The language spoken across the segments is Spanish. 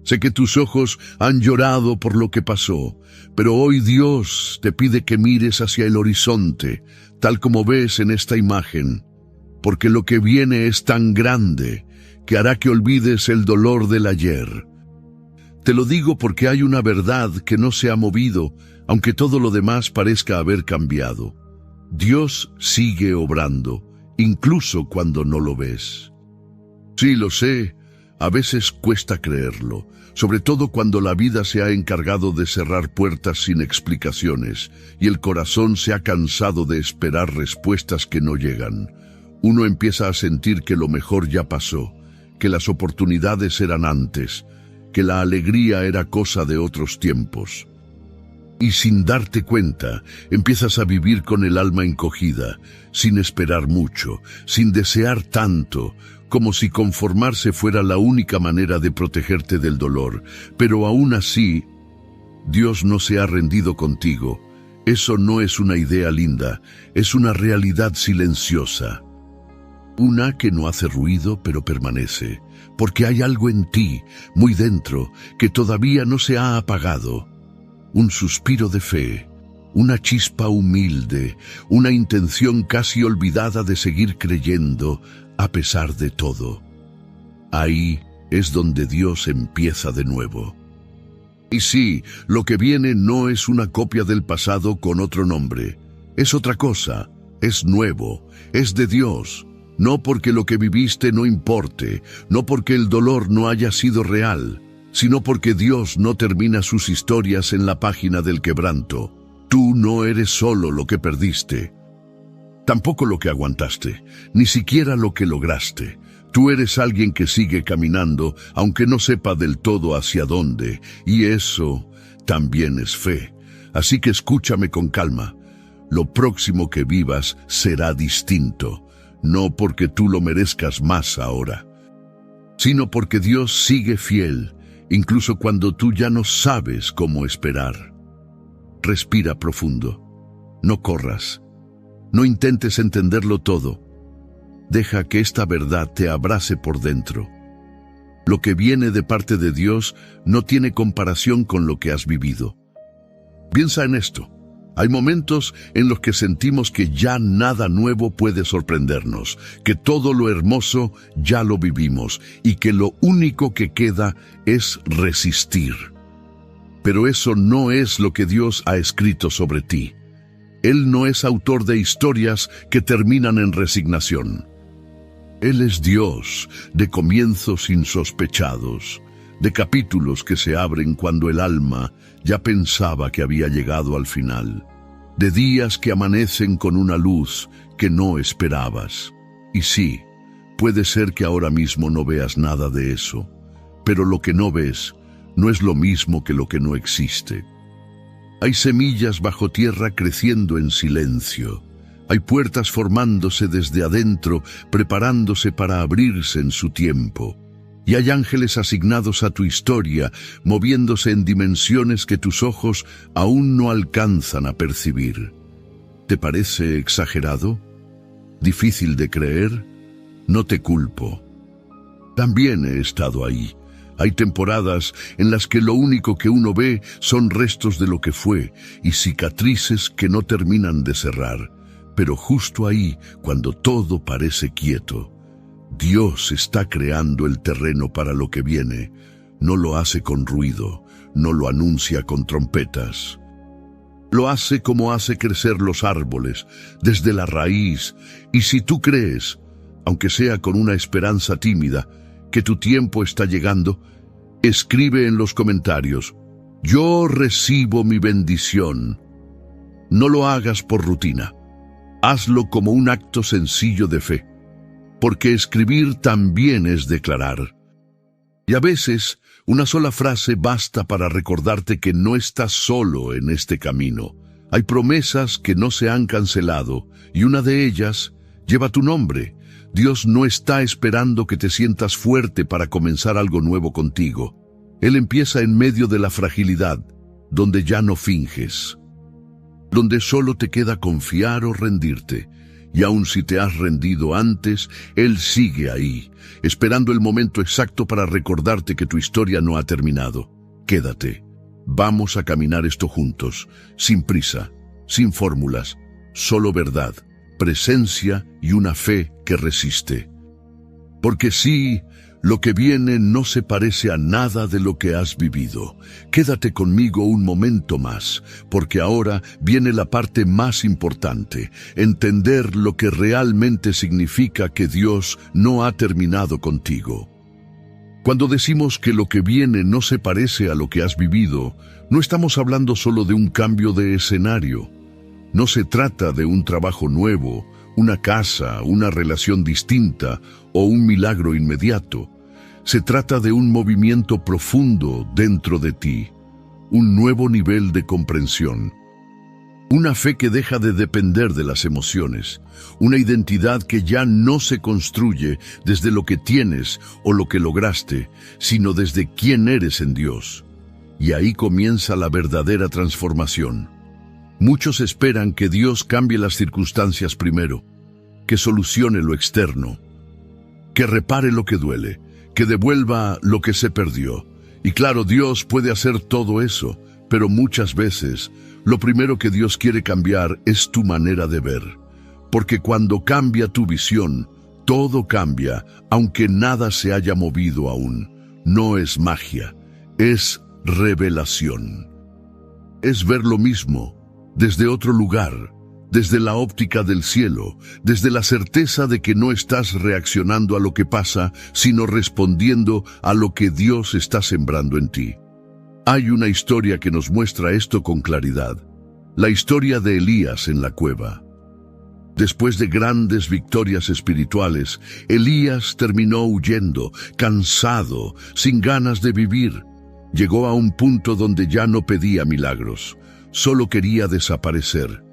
Sé que tus ojos han llorado por lo que pasó, pero hoy Dios te pide que mires hacia el horizonte, tal como ves en esta imagen, porque lo que viene es tan grande que hará que olvides el dolor del ayer. Te lo digo porque hay una verdad que no se ha movido, aunque todo lo demás parezca haber cambiado. Dios sigue obrando, incluso cuando no lo ves. Sí, lo sé, a veces cuesta creerlo, sobre todo cuando la vida se ha encargado de cerrar puertas sin explicaciones y el corazón se ha cansado de esperar respuestas que no llegan. Uno empieza a sentir que lo mejor ya pasó, que las oportunidades eran antes, que la alegría era cosa de otros tiempos. Y sin darte cuenta, empiezas a vivir con el alma encogida, sin esperar mucho, sin desear tanto, como si conformarse fuera la única manera de protegerte del dolor. Pero aún así, Dios no se ha rendido contigo. Eso no es una idea linda, es una realidad silenciosa. Una que no hace ruido, pero permanece, porque hay algo en ti, muy dentro, que todavía no se ha apagado. Un suspiro de fe, una chispa humilde, una intención casi olvidada de seguir creyendo a pesar de todo. Ahí es donde Dios empieza de nuevo. Y sí, lo que viene no es una copia del pasado con otro nombre. Es otra cosa, es nuevo, es de Dios. No porque lo que viviste no importe, no porque el dolor no haya sido real, sino porque Dios no termina sus historias en la página del quebranto. Tú no eres solo lo que perdiste, tampoco lo que aguantaste, ni siquiera lo que lograste. Tú eres alguien que sigue caminando, aunque no sepa del todo hacia dónde, y eso también es fe. Así que escúchame con calma. Lo próximo que vivas será distinto. No porque tú lo merezcas más ahora, sino porque Dios sigue fiel, incluso cuando tú ya no sabes cómo esperar. Respira profundo. No corras. No intentes entenderlo todo. Deja que esta verdad te abrace por dentro. Lo que viene de parte de Dios no tiene comparación con lo que has vivido. Piensa en esto. Hay momentos en los que sentimos que ya nada nuevo puede sorprendernos, que todo lo hermoso ya lo vivimos y que lo único que queda es resistir. Pero eso no es lo que Dios ha escrito sobre ti. Él no es autor de historias que terminan en resignación. Él es Dios de comienzos insospechados, de capítulos que se abren cuando el alma ya pensaba que había llegado al final, de días que amanecen con una luz que no esperabas. Y sí, puede ser que ahora mismo no veas nada de eso, pero lo que no ves no es lo mismo que lo que no existe. Hay semillas bajo tierra creciendo en silencio. Hay puertas formándose desde adentro, preparándose para abrirse en su tiempo. Y hay ángeles asignados a tu historia, moviéndose en dimensiones que tus ojos aún no alcanzan a percibir. ¿Te parece exagerado? ¿Difícil de creer? No te culpo. También he estado ahí. Hay temporadas en las que lo único que uno ve son restos de lo que fue y cicatrices que no terminan de cerrar. Pero justo ahí, cuando todo parece quieto, Dios está creando el terreno para lo que viene. No lo hace con ruido, no lo anuncia con trompetas. Lo hace como hace crecer los árboles, desde la raíz. Y si tú crees, aunque sea con una esperanza tímida, que tu tiempo está llegando, escribe en los comentarios: yo recibo mi bendición. No lo hagas por rutina. Hazlo como un acto sencillo de fe. Porque escribir también es declarar. Y a veces, una sola frase basta para recordarte que no estás solo en este camino. Hay promesas que no se han cancelado, y una de ellas lleva tu nombre. Dios no está esperando que te sientas fuerte para comenzar algo nuevo contigo. Él empieza en medio de la fragilidad, donde ya no finges, donde solo te queda confiar o rendirte. Y aun si te has rendido antes, Él sigue ahí, esperando el momento exacto para recordarte que tu historia no ha terminado. Quédate. Vamos a caminar esto juntos, sin prisa, sin fórmulas, solo verdad, presencia y una fe que resiste. Porque sí, lo que viene no se parece a nada de lo que has vivido. Quédate conmigo un momento más, porque ahora viene la parte más importante, entender lo que realmente significa que Dios no ha terminado contigo. Cuando decimos que lo que viene no se parece a lo que has vivido, no estamos hablando solo de un cambio de escenario. No se trata de un trabajo nuevo, una casa, una relación distinta o un milagro inmediato. Se trata de un movimiento profundo dentro de ti, un nuevo nivel de comprensión, una fe que deja de depender de las emociones, una identidad que ya no se construye desde lo que tienes o lo que lograste, sino desde quién eres en Dios. Y ahí comienza la verdadera transformación. Muchos esperan que Dios cambie las circunstancias primero, que solucione lo externo, que repare lo que duele, que devuelva lo que se perdió. Y claro, Dios puede hacer todo eso, pero muchas veces lo primero que Dios quiere cambiar es tu manera de ver. Porque cuando cambia tu visión, todo cambia, aunque nada se haya movido aún. No es magia, es revelación. Es ver lo mismo desde otro lugar, desde la óptica del cielo, desde la certeza de que no estás reaccionando a lo que pasa, sino respondiendo a lo que Dios está sembrando en ti. Hay una historia que nos muestra esto con claridad, la historia de Elías en la cueva. Después de grandes victorias espirituales, Elías terminó huyendo, cansado, sin ganas de vivir. Llegó a un punto donde ya no pedía milagros, solo quería desaparecer.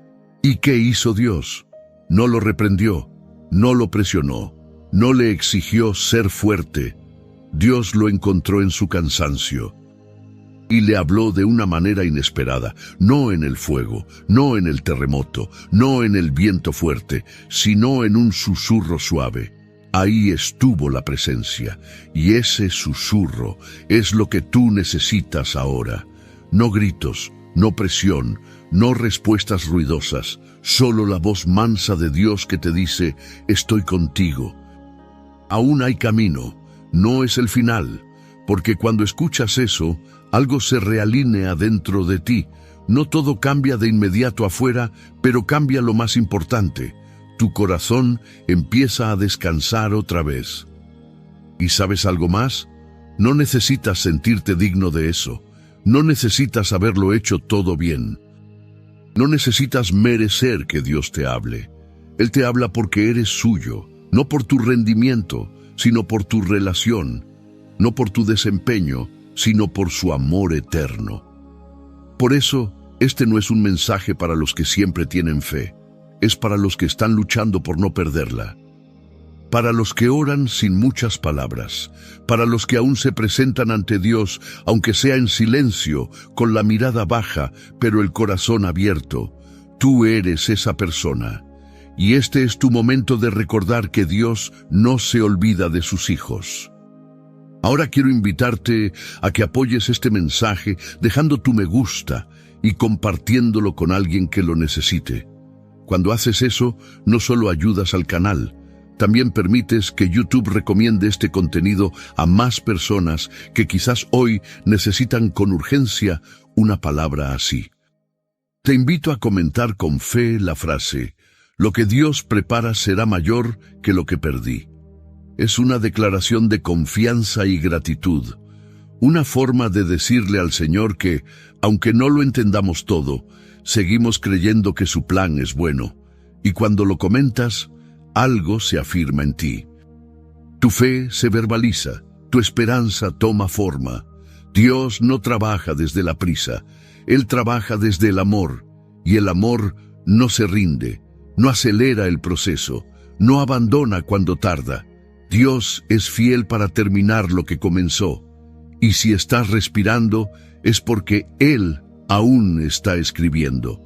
¿Y qué hizo Dios? No lo reprendió, no lo presionó, no le exigió ser fuerte. Dios lo encontró en su cansancio y le habló de una manera inesperada, no en el fuego, no en el terremoto, no en el viento fuerte, sino en un susurro suave. Ahí estuvo la presencia, y ese susurro es lo que tú necesitas ahora. No gritos, no presión, no respuestas ruidosas, solo la voz mansa de Dios que te dice, estoy contigo. Aún hay camino, no es el final, porque cuando escuchas eso, algo se realinea dentro de ti. No todo cambia de inmediato afuera, pero cambia lo más importante. Tu corazón empieza a descansar otra vez. ¿Y sabes algo más? No necesitas sentirte digno de eso. No necesitas haberlo hecho todo bien. No necesitas merecer que Dios te hable. Él te habla porque eres suyo, no por tu rendimiento, sino por tu relación, no por tu desempeño, sino por su amor eterno. Por eso, este no es un mensaje para los que siempre tienen fe, es para los que están luchando por no perderla. Para los que oran sin muchas palabras, para los que aún se presentan ante Dios, aunque sea en silencio, con la mirada baja, pero el corazón abierto. Tú eres esa persona. Y este es tu momento de recordar que Dios no se olvida de sus hijos. Ahora quiero invitarte a que apoyes este mensaje dejando tu me gusta y compartiéndolo con alguien que lo necesite. Cuando haces eso, no solo ayudas al canal, también permites que YouTube recomiende este contenido a más personas que quizás hoy necesitan con urgencia una palabra así. Te invito a comentar con fe la frase, lo que Dios prepara será mayor que lo que perdí. Es una declaración de confianza y gratitud, una forma de decirle al Señor que, aunque no lo entendamos todo, seguimos creyendo que su plan es bueno, y cuando lo comentas, algo se afirma en ti. Tu fe se verbaliza, tu esperanza toma forma. Dios no trabaja desde la prisa, Él trabaja desde el amor, y el amor no se rinde, no acelera el proceso, no abandona cuando tarda. Dios es fiel para terminar lo que comenzó, y si estás respirando es porque Él aún está escribiendo.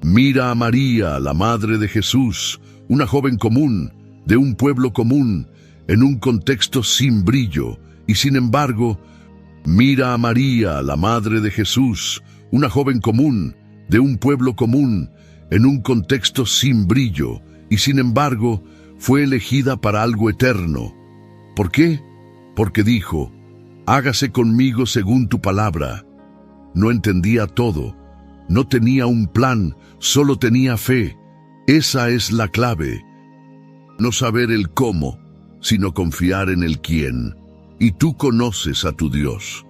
Mira a María, la Madre de Jesús, una joven común, de un pueblo común, en un contexto sin brillo, y sin embargo, mira a María, la madre de Jesús, una joven común, de un pueblo común, en un contexto sin brillo, y sin embargo, fue elegida para algo eterno. ¿Por qué? Porque dijo, hágase conmigo según tu palabra. No entendía todo, no tenía un plan, solo tenía fe. Esa es la clave. No saber el cómo, sino confiar en el quién. Y tú conoces a tu Dios.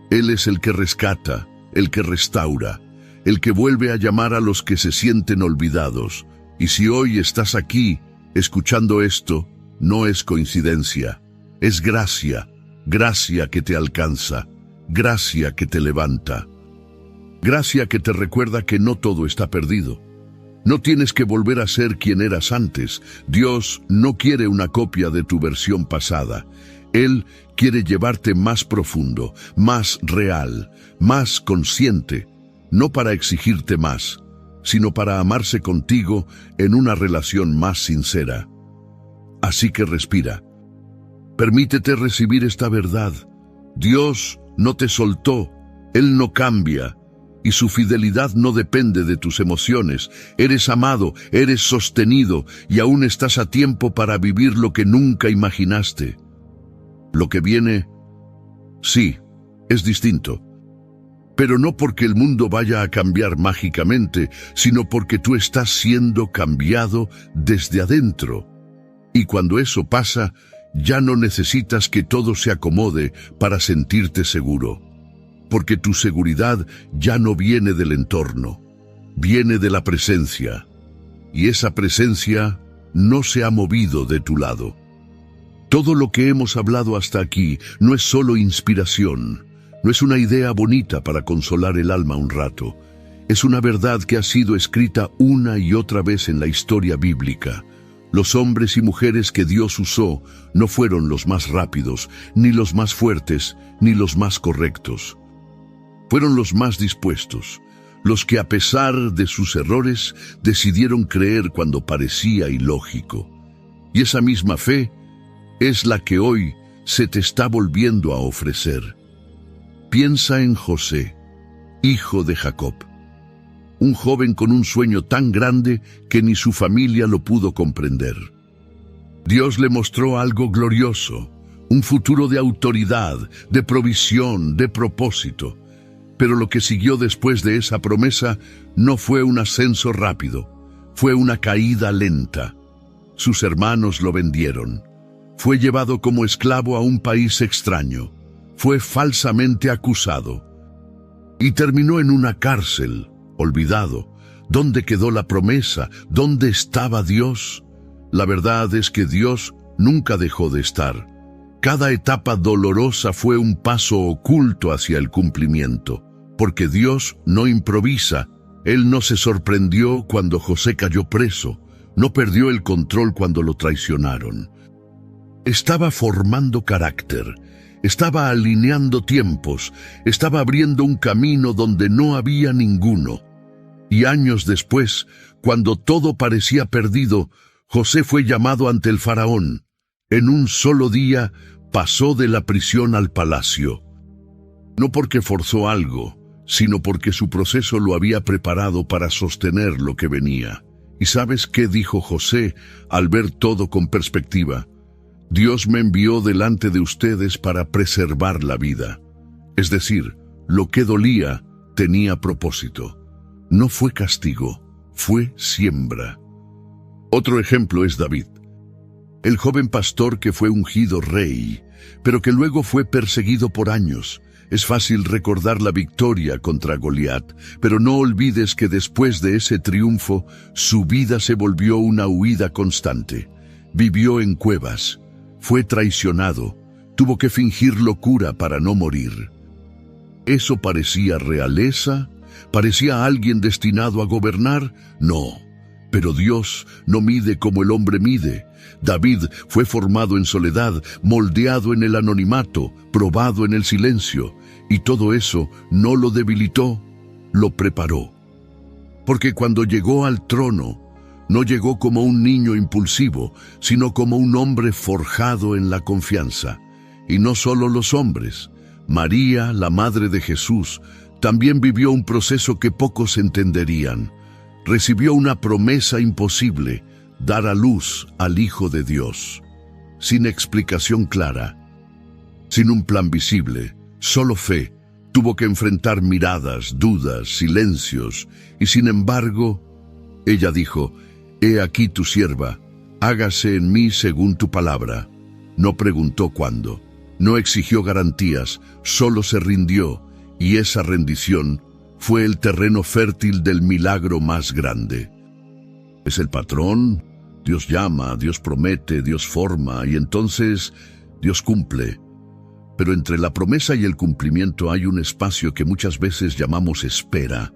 Él es el que rescata, el que restaura, el que vuelve a llamar a los que se sienten olvidados. Y si hoy estás aquí, escuchando esto, no es coincidencia, es gracia, gracia que te alcanza, gracia que te levanta, gracia que te recuerda que no todo está perdido. No tienes que volver a ser quien eras antes. Dios no quiere una copia de tu versión pasada. Él quiere llevarte más profundo, más real, más consciente, no para exigirte más, sino para amarse contigo en una relación más sincera. Así que respira. Permítete recibir esta verdad. Dios no te soltó, Él no cambia, y su fidelidad no depende de tus emociones. Eres amado, eres sostenido, y aún estás a tiempo para vivir lo que nunca imaginaste. Lo que viene, sí, es distinto. Pero no porque el mundo vaya a cambiar mágicamente, sino porque tú estás siendo cambiado desde adentro. Y cuando eso pasa, ya no necesitas que todo se acomode para sentirte seguro. Porque tu seguridad ya no viene del entorno, viene de la presencia. Y esa presencia no se ha movido de tu lado. Todo lo que hemos hablado hasta aquí no es solo inspiración, no es una idea bonita para consolar el alma un rato. Es una verdad que ha sido escrita una y otra vez en la historia bíblica. Los hombres y mujeres que Dios usó no fueron los más rápidos, ni los más fuertes, ni los más correctos. Fueron los más dispuestos, los que a pesar de sus errores decidieron creer cuando parecía ilógico. Y esa misma fe es la que hoy se te está volviendo a ofrecer. Piensa en José, hijo de Jacob, un joven con un sueño tan grande que ni su familia lo pudo comprender. Dios le mostró algo glorioso, un futuro de autoridad, de provisión, de propósito. Pero lo que siguió después de esa promesa no fue un ascenso rápido, fue una caída lenta. Sus hermanos lo vendieron. Fue llevado como esclavo a un país extraño. Fue falsamente acusado. Y terminó en una cárcel, olvidado. ¿Dónde quedó la promesa? ¿Dónde estaba Dios? La verdad es que Dios nunca dejó de estar. Cada etapa dolorosa fue un paso oculto hacia el cumplimiento. Porque Dios no improvisa. Él no se sorprendió cuando José cayó preso. No perdió el control cuando lo traicionaron. Estaba formando carácter. Estaba alineando tiempos. Estaba abriendo un camino donde no había ninguno. Y años después, cuando todo parecía perdido, José fue llamado ante el faraón. En un solo día pasó de la prisión al palacio. No porque forzó algo, sino porque su proceso lo había preparado para sostener lo que venía. ¿Y sabes qué dijo José al ver todo con perspectiva? Dios me envió delante de ustedes para preservar la vida. Es decir, lo que dolía tenía propósito. No fue castigo, fue siembra. Otro ejemplo es David, el joven pastor que fue ungido rey, pero que luego fue perseguido por años. Es fácil recordar la victoria contra Goliat, pero no olvides que después de ese triunfo, su vida se volvió una huida constante. Vivió en cuevas, fue traicionado, tuvo que fingir locura para no morir. ¿Eso parecía realeza? ¿Parecía alguien destinado a gobernar? No, pero Dios no mide como el hombre mide. David fue formado en soledad, moldeado en el anonimato, probado en el silencio, y todo eso no lo debilitó, lo preparó. Porque cuando llegó al trono, No llegó como un niño impulsivo, sino como un hombre forjado en la confianza. Y no solo los hombres. María, la madre de Jesús, también vivió un proceso que pocos entenderían. Recibió una promesa imposible, dar a luz al Hijo de Dios. Sin explicación clara, sin un plan visible, solo fe, tuvo que enfrentar miradas, dudas, silencios, y sin embargo, ella dijo: «He aquí tu sierva, hágase en mí según tu palabra». No preguntó cuándo, no exigió garantías, solo se rindió, y esa rendición fue el terreno fértil del milagro más grande. Es el patrón. Dios llama, Dios promete, Dios forma, y entonces Dios cumple. Pero entre la promesa y el cumplimiento hay un espacio que muchas veces llamamos espera,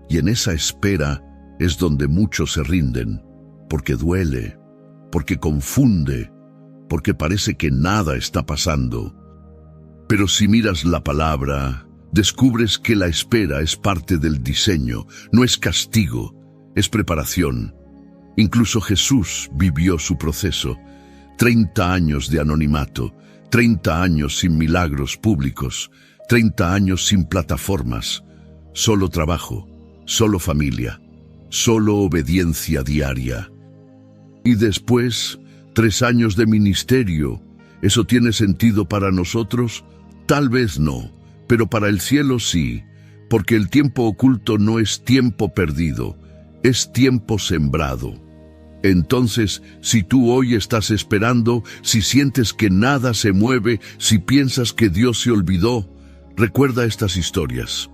y en esa espera es donde muchos se rinden, porque duele, porque confunde, porque parece que nada está pasando. Pero si miras la palabra, descubres que la espera es parte del diseño, no es castigo, es preparación. Incluso Jesús vivió su proceso, 30 años de anonimato, 30 años sin milagros públicos, 30 años sin plataformas, solo trabajo, solo familia, solo obediencia diaria. Y después, 3 años de ministerio. ¿Eso tiene sentido para nosotros? Tal vez no, pero para el cielo sí, porque el tiempo oculto no es tiempo perdido, es tiempo sembrado. Entonces, si tú hoy estás esperando, si sientes que nada se mueve, si piensas que Dios se olvidó, recuerda estas historias.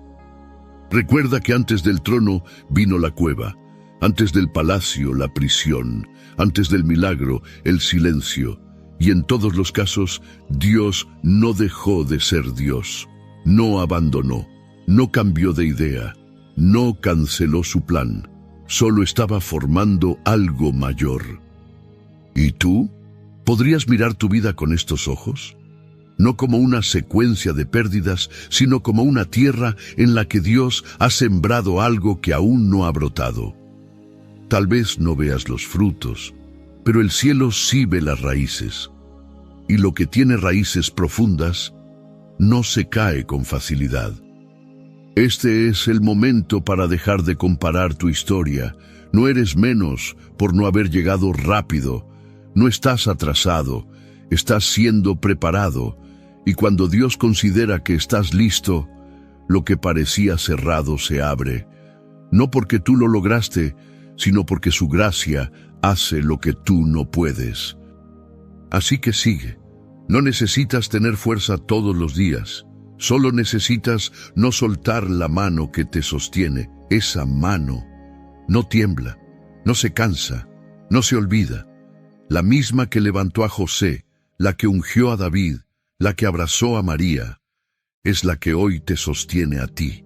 Recuerda que antes del trono vino la cueva, antes del palacio la prisión, antes del milagro el silencio, y en todos los casos Dios no dejó de ser Dios, no abandonó, no cambió de idea, no canceló su plan. Solo estaba formando algo mayor. ¿Y tú? ¿Podrías mirar tu vida con estos ojos? No como una secuencia de pérdidas, sino como una tierra en la que Dios ha sembrado algo que aún no ha brotado. Tal vez no veas los frutos, pero el cielo sí ve las raíces. Y lo que tiene raíces profundas no se cae con facilidad. Este es el momento para dejar de comparar tu historia. No eres menos por no haber llegado rápido. No estás atrasado, estás siendo preparado. Y cuando Dios considera que estás listo, lo que parecía cerrado se abre. No porque tú lo lograste, sino porque su gracia hace lo que tú no puedes. Así que sigue. No necesitas tener fuerza todos los días. Solo necesitas no soltar la mano que te sostiene. Esa mano no tiembla, no se cansa, no se olvida. La misma que levantó a José, la que ungió a David, la que abrazó a María, es la que hoy te sostiene a ti.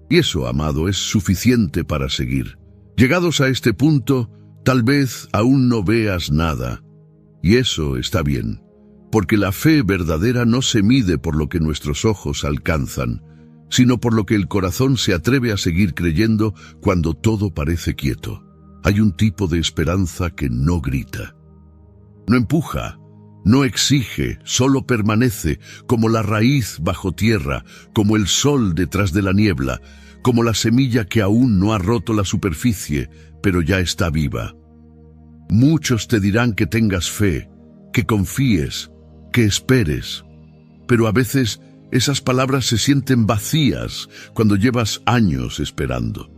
Y eso, amado, es suficiente para seguir. Llegados a este punto, tal vez aún no veas nada. Y eso está bien. Porque la fe verdadera no se mide por lo que nuestros ojos alcanzan, sino por lo que el corazón se atreve a seguir creyendo cuando todo parece quieto. Hay un tipo de esperanza que no grita, no empuja, no exige, solo permanece, como la raíz bajo tierra, como el sol detrás de la niebla, como la semilla que aún no ha roto la superficie, pero ya está viva. Muchos te dirán que tengas fe, que confíes, que esperes, pero a veces esas palabras se sienten vacías cuando llevas años esperando.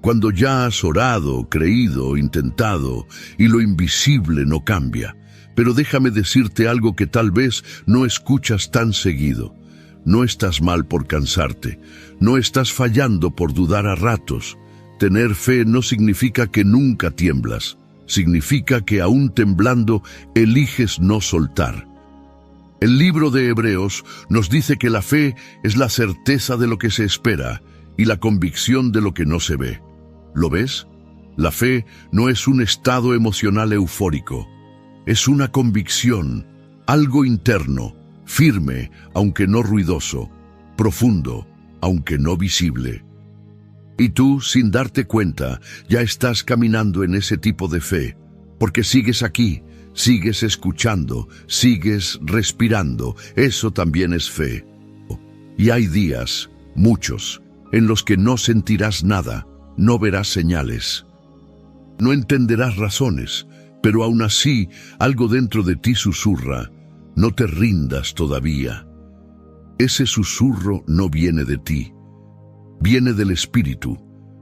Cuando ya has orado, creído, intentado, y lo invisible no cambia. Pero déjame decirte algo que tal vez no escuchas tan seguido. No estás mal por cansarte, no estás fallando por dudar a ratos. Tener fe no significa que nunca tiemblas, significa que aún temblando eliges no soltar. El libro de Hebreos nos dice que la fe es la certeza de lo que se espera y la convicción de lo que no se ve. ¿Lo ves? La fe no es un estado emocional eufórico. Es una convicción, algo interno, firme, aunque no ruidoso, profundo, aunque no visible. Y tú, sin darte cuenta, ya estás caminando en ese tipo de fe, porque sigues aquí, sigues escuchando, sigues respirando. Eso también es fe. Y hay días, muchos, en los que no sentirás nada, no verás señales. No entenderás razones, pero aún así algo dentro de ti susurra: no te rindas todavía. Ese susurro no viene de ti, viene del Espíritu,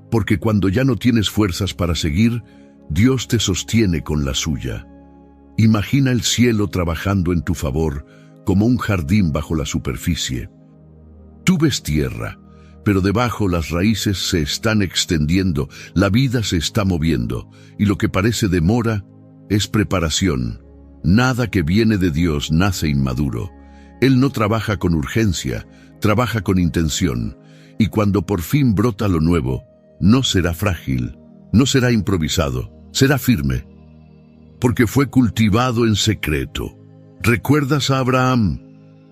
porque cuando ya no tienes fuerzas para seguir, Dios te sostiene con la suya. Imagina el cielo trabajando en tu favor, como un jardín bajo la superficie. Tú ves tierra, pero debajo las raíces se están extendiendo, la vida se está moviendo, y lo que parece demora es preparación. Nada que viene de Dios nace inmaduro. Él no trabaja con urgencia, trabaja con intención, y cuando por fin brota lo nuevo, no será frágil, no será improvisado, será firme, porque fue cultivado en secreto. ¿Recuerdas a Abraham?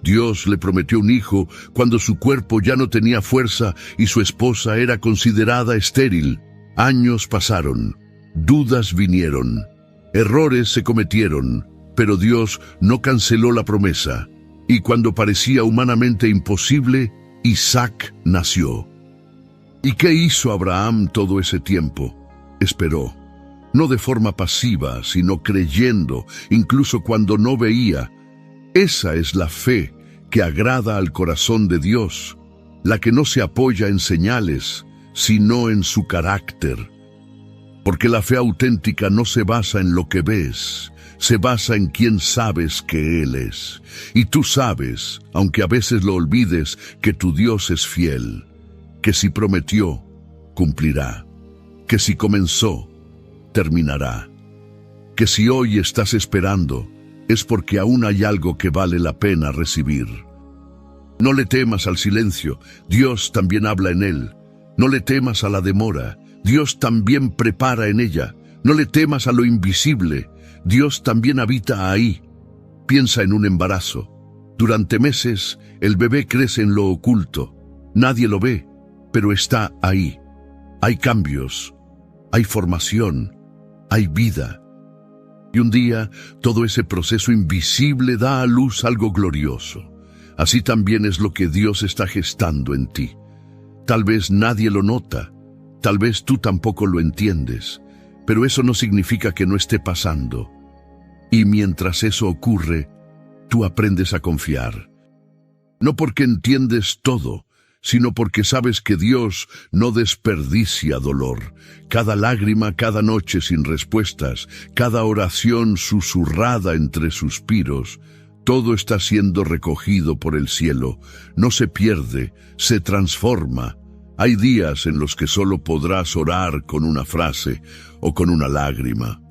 Dios le prometió un hijo cuando su cuerpo ya no tenía fuerza y su esposa era considerada estéril. Años pasaron, dudas vinieron, errores se cometieron, pero Dios no canceló la promesa. Y cuando parecía humanamente imposible, Isaac nació. ¿Y qué hizo Abraham todo ese tiempo? Esperó, no de forma pasiva, sino creyendo, incluso cuando no veía. Esa es la fe que agrada al corazón de Dios, la que no se apoya en señales, sino en su carácter. Porque la fe auténtica no se basa en lo que ves, se basa en quién sabes que Él es. Y tú sabes, aunque a veces lo olvides, que tu Dios es fiel, que si prometió, cumplirá, que si comenzó, terminará, que si hoy estás esperando, es porque aún hay algo que vale la pena recibir. No le temas al silencio, Dios también habla en él. No le temas a la demora, Dios también prepara en ella. No le temas a lo invisible, Dios también habita ahí. Piensa en un embarazo. Durante meses, el bebé crece en lo oculto. Nadie lo ve, pero está ahí. Hay cambios, hay formación, hay vida. Y un día, todo ese proceso invisible da a luz algo glorioso. Así también es lo que Dios está gestando en ti. Tal vez nadie lo nota, tal vez tú tampoco lo entiendes, pero eso no significa que no esté pasando. Y mientras eso ocurre, tú aprendes a confiar. No porque entiendes todo, sino porque sabes que Dios no desperdicia dolor. Cada lágrima, cada noche sin respuestas, cada oración susurrada entre suspiros, todo está siendo recogido por el cielo. No se pierde, se transforma. Hay días en los que solo podrás orar con una frase, o con una lágrima,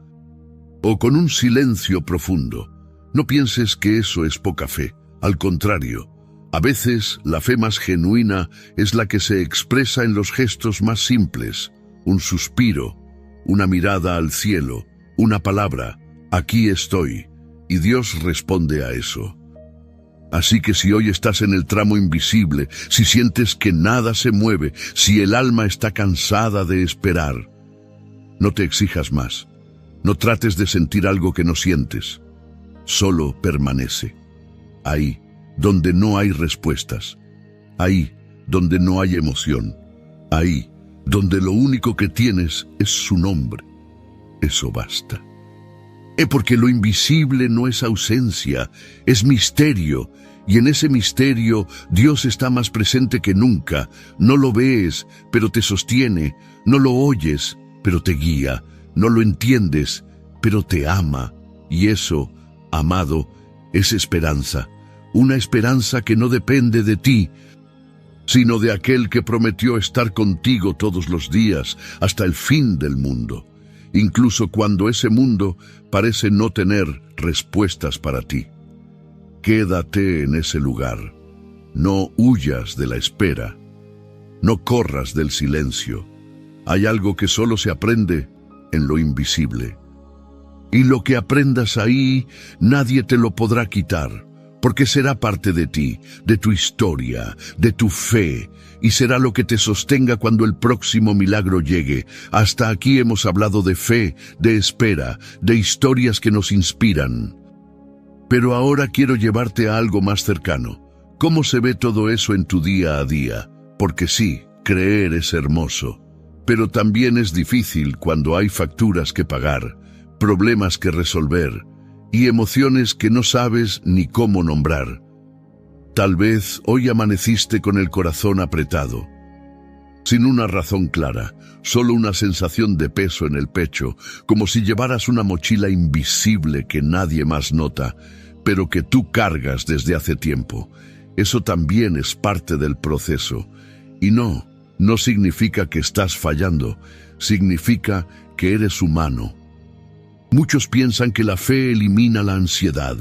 o con un silencio profundo. No pienses que eso es poca fe. Al contrario, a veces la fe más genuina es la que se expresa en los gestos más simples. Un suspiro, una mirada al cielo, una palabra: aquí estoy. Y Dios responde a eso. Así que si hoy estás en el tramo invisible, si sientes que nada se mueve, si el alma está cansada de esperar, no te exijas más. No trates de sentir algo que no sientes. Solo permanece. Ahí, donde no hay respuestas. Ahí, donde no hay emoción. Ahí, donde lo único que tienes es su nombre. Eso basta. Porque lo invisible no es ausencia, es misterio, y en ese misterio Dios está más presente que nunca. No lo ves, pero te sostiene, no lo oyes, pero te guía, no lo entiendes, pero te ama, y eso, amado, es esperanza, una esperanza que no depende de ti, sino de aquel que prometió estar contigo todos los días, hasta el fin del mundo. Incluso cuando ese mundo parece no tener respuestas para ti. Quédate en ese lugar. No huyas de la espera. No corras del silencio. Hay algo que solo se aprende en lo invisible. Y lo que aprendas ahí, nadie te lo podrá quitar, porque será parte de ti, de tu historia, de tu fe, y será lo que te sostenga cuando el próximo milagro llegue. Hasta aquí hemos hablado de fe, de espera, de historias que nos inspiran. Pero ahora quiero llevarte a algo más cercano. ¿Cómo se ve todo eso en tu día a día? Porque sí, creer es hermoso, pero también es difícil cuando hay facturas que pagar, problemas que resolver y emociones que no sabes ni cómo nombrar. Tal vez hoy amaneciste con el corazón apretado, sin una razón clara, solo una sensación de peso en el pecho, como si llevaras una mochila invisible que nadie más nota, pero que tú cargas desde hace tiempo. Eso también es parte del proceso. Y no significa que estás fallando, significa que eres humano. Muchos piensan que la fe elimina la ansiedad,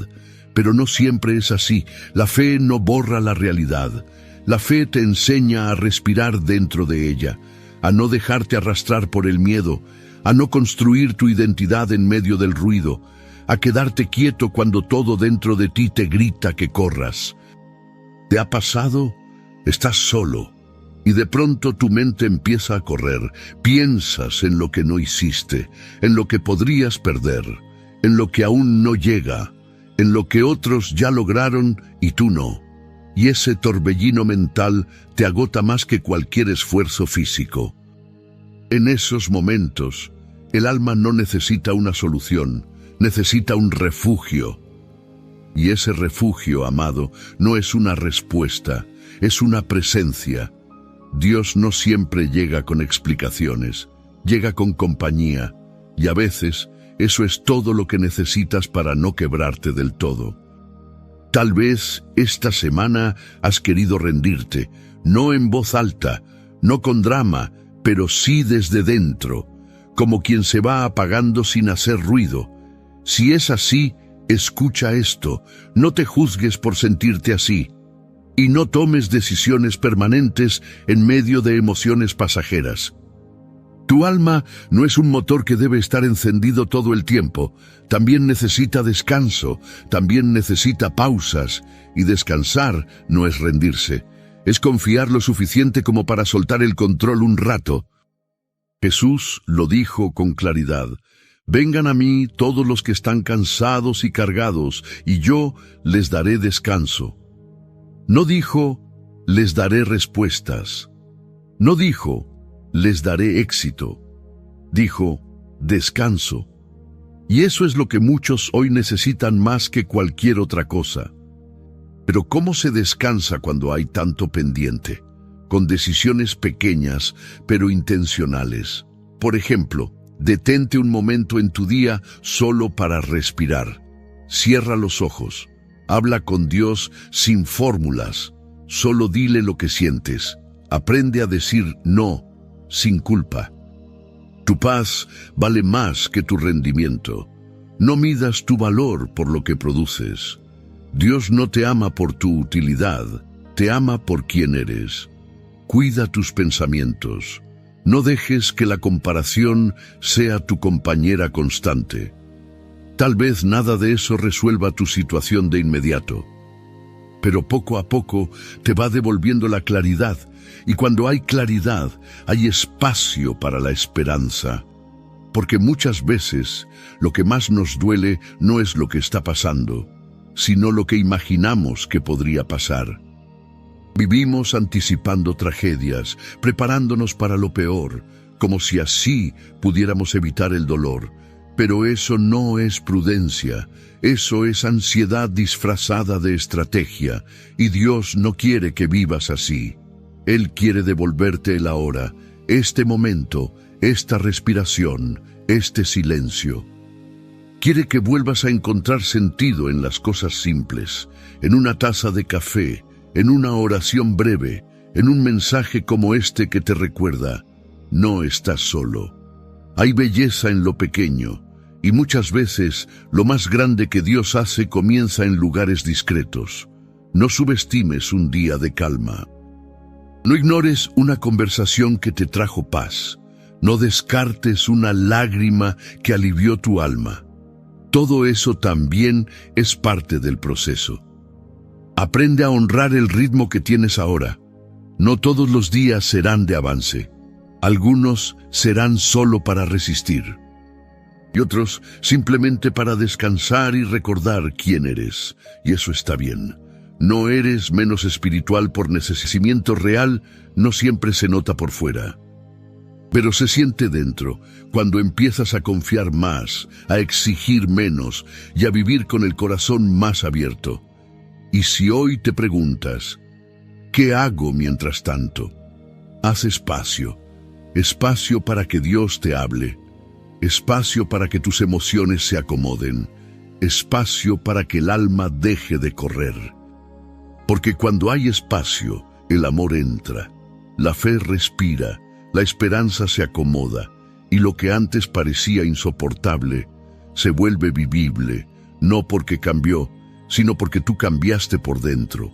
pero no siempre es así. La fe no borra la realidad. La fe te enseña a respirar dentro de ella, a no dejarte arrastrar por el miedo, a no construir tu identidad en medio del ruido, a quedarte quieto cuando todo dentro de ti te grita que corras. ¿Te ha pasado? Estás solo, y de pronto tu mente empieza a correr. Piensas en lo que no hiciste, en lo que podrías perder, en lo que aún no llega, en lo que otros ya lograron y tú no. Y ese torbellino mental te agota más que cualquier esfuerzo físico. En esos momentos, el alma no necesita una solución, necesita un refugio. Y ese refugio, amado, no es una respuesta, es una presencia. Dios no siempre llega con explicaciones, llega con compañía, y a veces eso es todo lo que necesitas para no quebrarte del todo. Tal vez esta semana has querido rendirte, no en voz alta, no con drama, pero sí desde dentro, como quien se va apagando sin hacer ruido. Si es así, escucha esto, no te juzgues por sentirte así. Y no tomes decisiones permanentes en medio de emociones pasajeras. Tu alma no es un motor que debe estar encendido todo el tiempo. También necesita descanso, también necesita pausas. Y descansar no es rendirse. Es confiar lo suficiente como para soltar el control un rato. Jesús lo dijo con claridad. Vengan a mí todos los que están cansados y cargados, y yo les daré descanso. No dijo, les daré respuestas. No dijo, les daré éxito. Dijo, descanso. Y eso es lo que muchos hoy necesitan más que cualquier otra cosa. Pero ¿cómo se descansa cuando hay tanto pendiente? Con decisiones pequeñas, pero intencionales. Por ejemplo, detente un momento en tu día solo para respirar. Cierra los ojos. Habla con Dios sin fórmulas. Solo dile lo que sientes. Aprende a decir no, sin culpa. Tu paz vale más que tu rendimiento. No midas tu valor por lo que produces. Dios no te ama por tu utilidad, te ama por quien eres. Cuida tus pensamientos. No dejes que la comparación sea tu compañera constante. Tal vez nada de eso resuelva tu situación de inmediato, pero poco a poco te va devolviendo la claridad, y cuando hay claridad, hay espacio para la esperanza. Porque muchas veces lo que más nos duele no es lo que está pasando, sino lo que imaginamos que podría pasar. Vivimos anticipando tragedias, preparándonos para lo peor, como si así pudiéramos evitar el dolor. Pero eso no es prudencia, eso es ansiedad disfrazada de estrategia, y Dios no quiere que vivas así. Él quiere devolverte el ahora, este momento, esta respiración, este silencio. Quiere que vuelvas a encontrar sentido en las cosas simples, en una taza de café, en una oración breve, en un mensaje como este que te recuerda, no estás solo. Hay belleza en lo pequeño, y muchas veces lo más grande que Dios hace comienza en lugares discretos. No subestimes un día de calma. No ignores una conversación que te trajo paz. No descartes una lágrima que alivió tu alma. Todo eso también es parte del proceso. Aprende a honrar el ritmo que tienes ahora. No todos los días serán de avance. Algunos serán solo para resistir. Y otros simplemente para descansar y recordar quién eres. Y eso está bien. No eres menos espiritual por nacimiento real, no siempre se nota por fuera. Pero se siente dentro, cuando empiezas a confiar más, a exigir menos y a vivir con el corazón más abierto. Y si hoy te preguntas, ¿qué hago mientras tanto? Haz espacio. Espacio para que Dios te hable. Espacio para que tus emociones se acomoden. Espacio para que el alma deje de correr. Porque cuando hay espacio, el amor entra, la fe respira, la esperanza se acomoda, y lo que antes parecía insoportable se vuelve vivible, no porque cambió, sino porque tú cambiaste por dentro.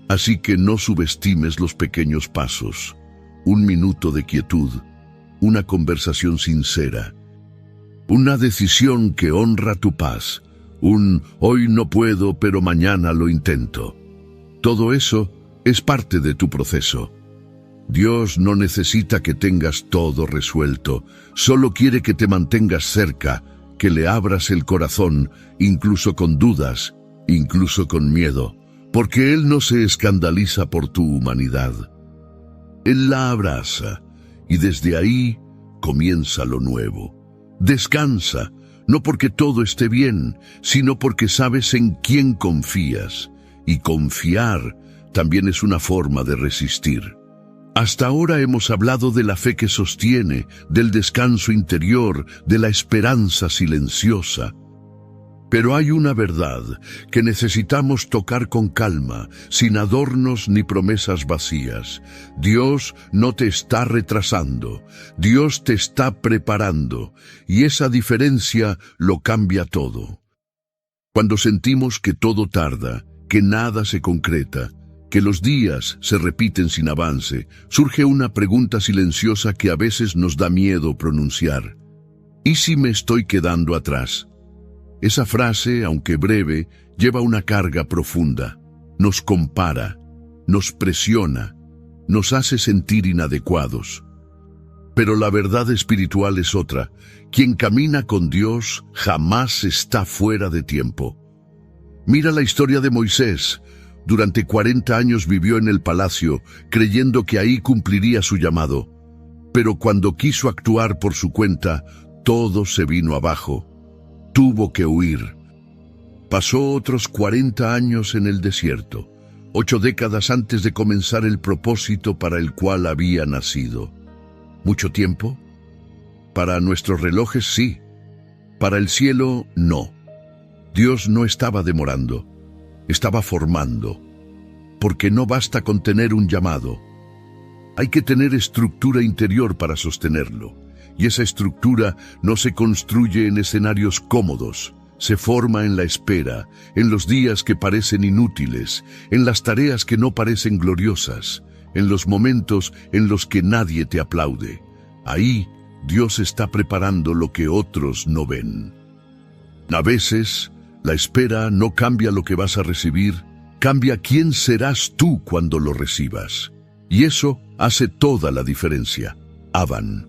Así que no subestimes los pequeños pasos, un minuto de quietud, una conversación sincera, una decisión que honra tu paz, un hoy no puedo pero mañana lo intento. Todo eso es parte de tu proceso. Dios no necesita que tengas todo resuelto, solo quiere que te mantengas cerca, que le abras el corazón, incluso con dudas, incluso con miedo, porque Él no se escandaliza por tu humanidad. Él la abraza, y desde ahí comienza lo nuevo. Descansa, no porque todo esté bien, sino porque sabes en quién confías. Y confiar también es una forma de resistir. Hasta ahora hemos hablado de la fe que sostiene, del descanso interior, de la esperanza silenciosa. Pero hay una verdad que necesitamos tocar con calma, sin adornos ni promesas vacías. Dios no te está retrasando, Dios te está preparando, y esa diferencia lo cambia todo. Cuando sentimos que todo tarda, que nada se concreta, que los días se repiten sin avance, surge una pregunta silenciosa que a veces nos da miedo pronunciar. ¿Y si me estoy quedando atrás? Esa frase, aunque breve, lleva una carga profunda. Nos compara, nos presiona, nos hace sentir inadecuados. Pero la verdad espiritual es otra. Quien camina con Dios jamás está fuera de tiempo. Mira la historia de Moisés. Durante 40 años vivió en el palacio, creyendo que ahí cumpliría su llamado. Pero cuando quiso actuar por su cuenta, todo se vino abajo. Tuvo que huir. Pasó otros 40 años en el desierto, 8 décadas antes de comenzar el propósito para el cual había nacido. ¿Mucho tiempo? Para nuestros relojes sí, para el cielo no. Dios no estaba demorando, estaba formando, porque no basta con tener un llamado. Hay que tener estructura interior para sostenerlo, y esa estructura no se construye en escenarios cómodos, se forma en la espera, en los días que parecen inútiles, en las tareas que no parecen gloriosas, en los momentos en los que nadie te aplaude. Ahí Dios está preparando lo que otros no ven. A veces, la espera no cambia lo que vas a recibir, cambia quién serás tú cuando lo recibas. Y eso hace toda la diferencia. Avan.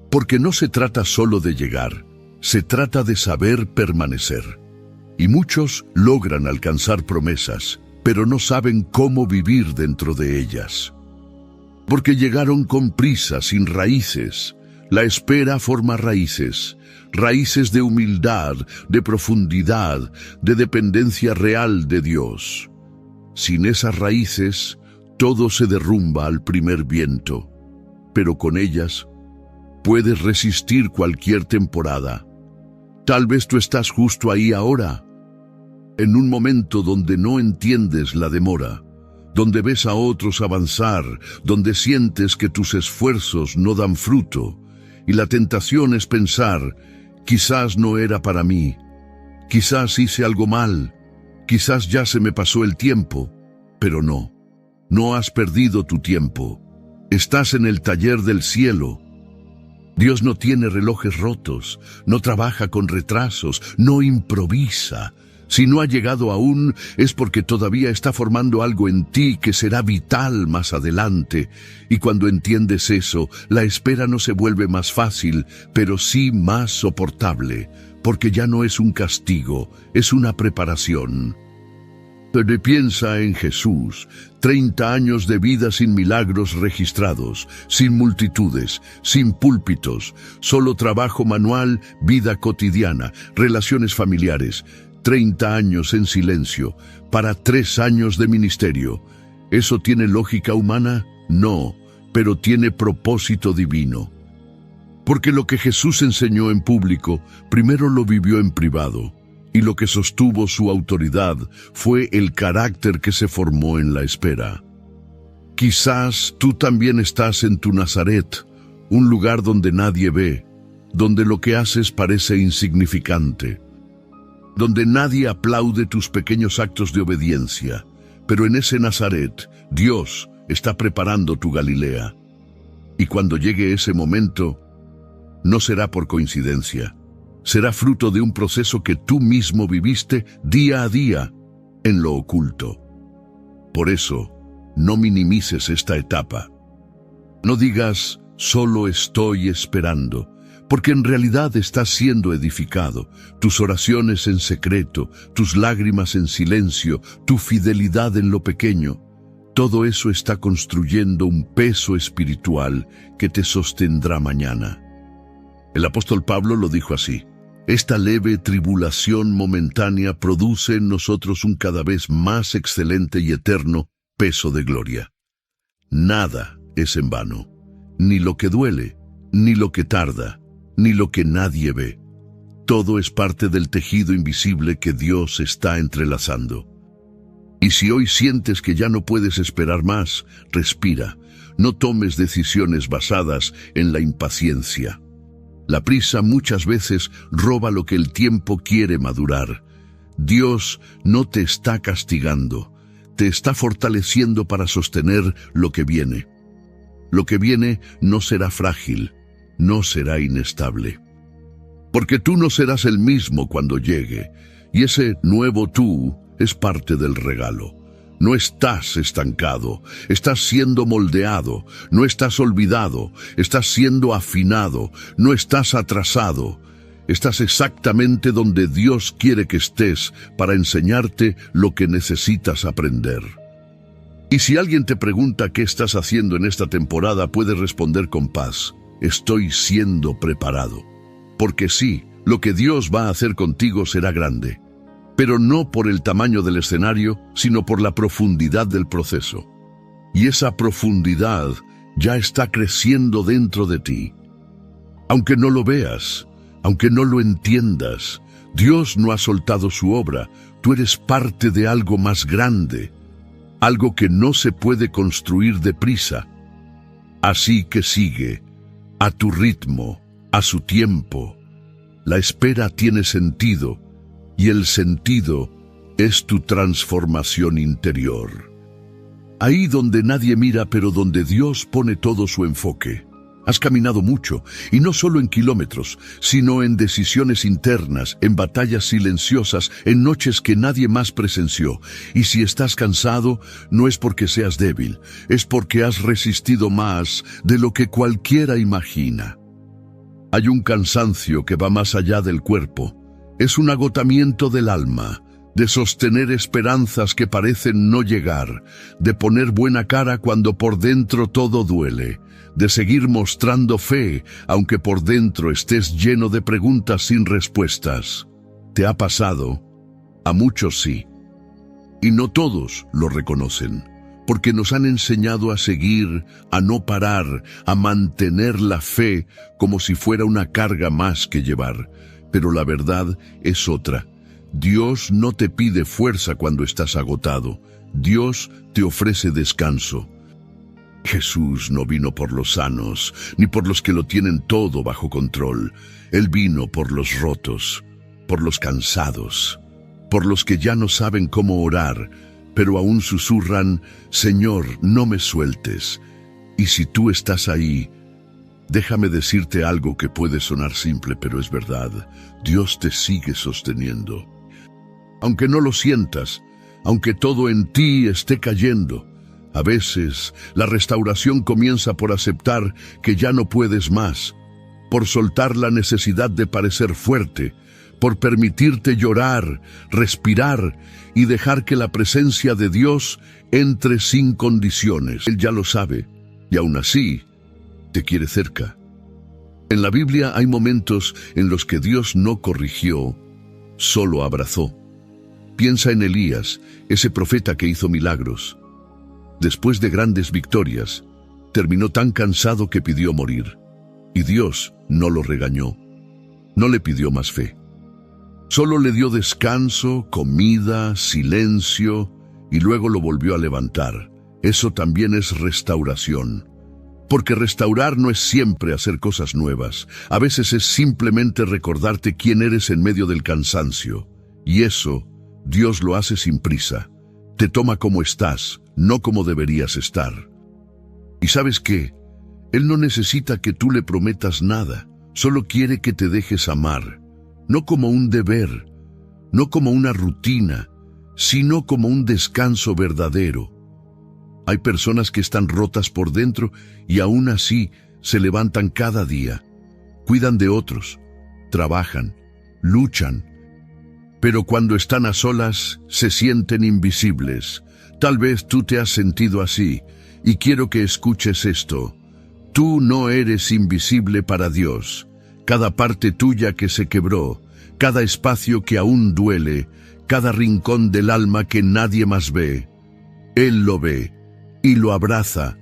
Porque no se trata solo de llegar, se trata de saber permanecer. Y muchos logran alcanzar promesas, pero no saben cómo vivir dentro de ellas. Porque llegaron con prisa, sin raíces. La espera forma raíces, raíces de humildad, de profundidad, de dependencia real de Dios. Sin esas raíces, todo se derrumba al primer viento, pero con ellas puedes resistir cualquier temporada. Tal vez tú estás justo ahí ahora, en un momento donde no entiendes la demora, donde ves a otros avanzar, donde sientes que tus esfuerzos no dan fruto, y la tentación es pensar, quizás no era para mí, quizás hice algo mal, quizás ya se me pasó el tiempo, pero no, no has perdido tu tiempo, estás en el taller del cielo. Dios no tiene relojes rotos, no trabaja con retrasos, no improvisa, Si no ha llegado aún, es porque todavía está formando algo en ti que será vital más adelante. Y cuando entiendes eso, la espera no se vuelve más fácil, pero sí más soportable, porque ya no es un castigo, es una preparación. Pero piensa en Jesús, 30 años de vida sin milagros registrados, sin multitudes, sin púlpitos, solo trabajo manual, vida cotidiana, relaciones familiares, 30 años en silencio, para 3 años de ministerio. ¿Eso tiene lógica humana? No, pero tiene propósito divino. Porque lo que Jesús enseñó en público, primero lo vivió en privado, y lo que sostuvo su autoridad fue el carácter que se formó en la espera. Quizás tú también estás en tu Nazaret, un lugar donde nadie ve, donde lo que haces parece insignificante, donde nadie aplaude tus pequeños actos de obediencia, pero en ese Nazaret, Dios está preparando tu Galilea. Y cuando llegue ese momento, no será por coincidencia, será fruto de un proceso que tú mismo viviste día a día en lo oculto. Por eso, no minimices esta etapa. No digas, solo estoy esperando, porque en realidad estás siendo edificado. Tus oraciones en secreto, tus lágrimas en silencio, tu fidelidad en lo pequeño, todo eso está construyendo un peso espiritual que te sostendrá mañana. El apóstol Pablo lo dijo así: esta leve tribulación momentánea produce en nosotros un cada vez más excelente y eterno peso de gloria. Nada es en vano, ni lo que duele, ni lo que tarda, ni lo que nadie ve. Todo es parte del tejido invisible que Dios está entrelazando. Y si hoy sientes que ya no puedes esperar más, respira. No tomes decisiones basadas en la impaciencia. La prisa muchas veces roba lo que el tiempo quiere madurar. Dios no te está castigando, te está fortaleciendo para sostener lo que viene. Lo que viene no será frágil, no será inestable. Porque tú no serás el mismo cuando llegue, y ese nuevo tú es parte del regalo. No estás estancado, estás siendo moldeado, no estás olvidado, estás siendo afinado, no estás atrasado. Estás exactamente donde Dios quiere que estés para enseñarte lo que necesitas aprender. Y si alguien te pregunta qué estás haciendo en esta temporada, puedes responder con paz: estoy siendo preparado. Porque sí, lo que Dios va a hacer contigo será grande, pero no por el tamaño del escenario, sino por la profundidad del proceso. Y esa profundidad ya está creciendo dentro de ti. Aunque no lo veas, aunque no lo entiendas, Dios no ha soltado su obra. Tú eres parte de algo más grande, algo que no se puede construir deprisa. Así que sigue, a tu ritmo, a su tiempo. La espera tiene sentido, y el sentido es tu transformación interior. Ahí donde nadie mira, pero donde Dios pone todo su enfoque. Has caminado mucho, y no solo en kilómetros, sino en decisiones internas, en batallas silenciosas, en noches que nadie más presenció. Y si estás cansado, no es porque seas débil, es porque has resistido más de lo que cualquiera imagina. Hay un cansancio que va más allá del cuerpo. Es un agotamiento del alma, de sostener esperanzas que parecen no llegar, de poner buena cara cuando por dentro todo duele, de seguir mostrando fe, aunque por dentro estés lleno de preguntas sin respuestas. ¿Te ha pasado? A muchos sí. Y no todos lo reconocen, porque nos han enseñado a seguir, a no parar, a mantener la fe como si fuera una carga más que llevar. Pero la verdad es otra. Dios no te pide fuerza cuando estás agotado. Dios te ofrece descanso. Jesús no vino por los sanos, ni por los que lo tienen todo bajo control. Él vino por los rotos, por los cansados, por los que ya no saben cómo orar, pero aún susurran: Señor, no me sueltes. Y si tú estás ahí, déjame decirte algo que puede sonar simple, pero es verdad. Dios te sigue sosteniendo. Aunque no lo sientas, aunque todo en ti esté cayendo, a veces la restauración comienza por aceptar que ya no puedes más, por soltar la necesidad de parecer fuerte, por permitirte llorar, respirar y dejar que la presencia de Dios entre sin condiciones. Él ya lo sabe y aún así te quiere cerca. En la Biblia hay momentos en los que Dios no corrigió, solo abrazó. Piensa en Elías, ese profeta que hizo milagros. Después de grandes victorias, terminó tan cansado que pidió morir. Y Dios no lo regañó, no le pidió más fe. Solo le dio descanso, comida, silencio, y luego lo volvió a levantar. Eso también es restauración. Porque restaurar no es siempre hacer cosas nuevas. A veces es simplemente recordarte quién eres en medio del cansancio. Y eso, Dios lo hace sin prisa. Te toma como estás, no como deberías estar. ¿Y sabes qué? Él no necesita que tú le prometas nada. Solo quiere que te dejes amar. No como un deber, no como una rutina, sino como un descanso verdadero. Hay personas que están rotas por dentro y aún así se levantan cada día. Cuidan de otros, trabajan, luchan. Pero cuando están a solas, se sienten invisibles. Tal vez tú te has sentido así, y quiero que escuches esto. Tú no eres invisible para Dios. Cada parte tuya que se quebró, cada espacio que aún duele, cada rincón del alma que nadie más ve, Él lo ve, y lo abraza,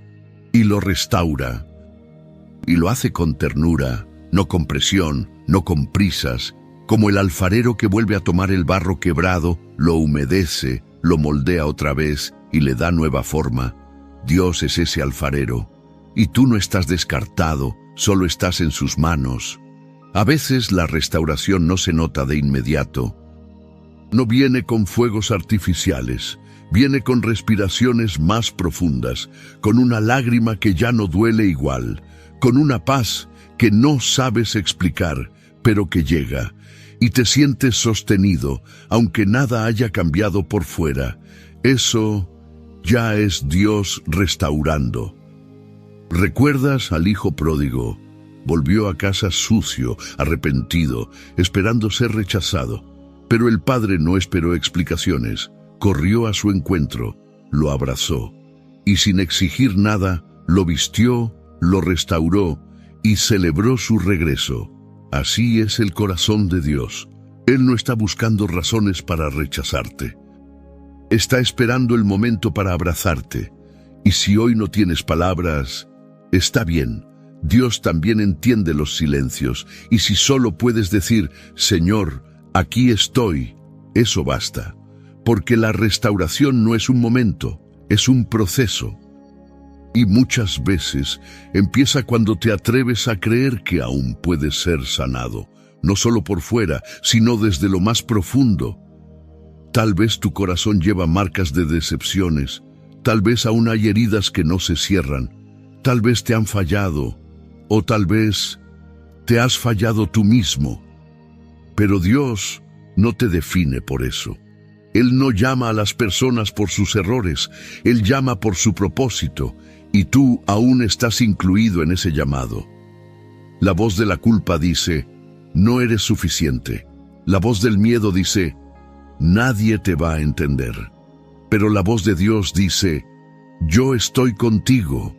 y lo restaura. Y lo hace con ternura, no con presión, no con prisas, como el alfarero que vuelve a tomar el barro quebrado, lo humedece, lo moldea otra vez y le da nueva forma. Dios es ese alfarero, y tú no estás descartado, solo estás en sus manos. A veces la restauración no se nota de inmediato. No viene con fuegos artificiales, viene con respiraciones más profundas, con una lágrima que ya no duele igual, con una paz que no sabes explicar, pero que llega, y te sientes sostenido, aunque nada haya cambiado por fuera. Eso ya es Dios restaurando. ¿Recuerdas al hijo pródigo? Volvió a casa sucio, arrepentido, esperando ser rechazado. Pero el padre no esperó explicaciones. Corrió a su encuentro, lo abrazó, y sin exigir nada, lo vistió, lo restauró y celebró su regreso. Así es el corazón de Dios. Él no está buscando razones para rechazarte. Está esperando el momento para abrazarte. Y si hoy no tienes palabras, está bien. Dios también entiende los silencios, y si solo puedes decir, Señor, aquí estoy, eso basta. Porque la restauración no es un momento, es un proceso. Y muchas veces empieza cuando te atreves a creer que aún puedes ser sanado, no solo por fuera, sino desde lo más profundo. Tal vez tu corazón lleva marcas de decepciones, tal vez aún hay heridas que no se cierran, tal vez te han fallado, o tal vez te has fallado tú mismo. Pero Dios no te define por eso. Él no llama a las personas por sus errores, Él llama por su propósito, y tú aún estás incluido en ese llamado. La voz de la culpa dice, no eres suficiente. La voz del miedo dice, nadie te va a entender. Pero la voz de Dios dice, yo estoy contigo,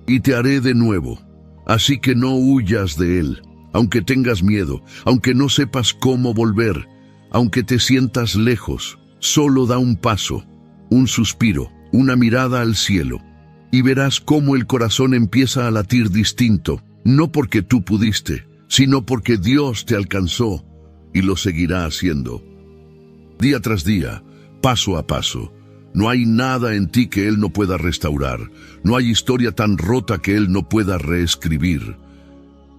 y te haré de nuevo. Así que no huyas de Él, aunque tengas miedo, aunque no sepas cómo volver, aunque te sientas lejos, solo da un paso, un suspiro, una mirada al cielo, y verás cómo el corazón empieza a latir distinto, no porque tú pudiste, sino porque Dios te alcanzó y lo seguirá haciendo. Día tras día, paso a paso. No hay nada en ti que Él no pueda restaurar. No hay historia tan rota que Él no pueda reescribir.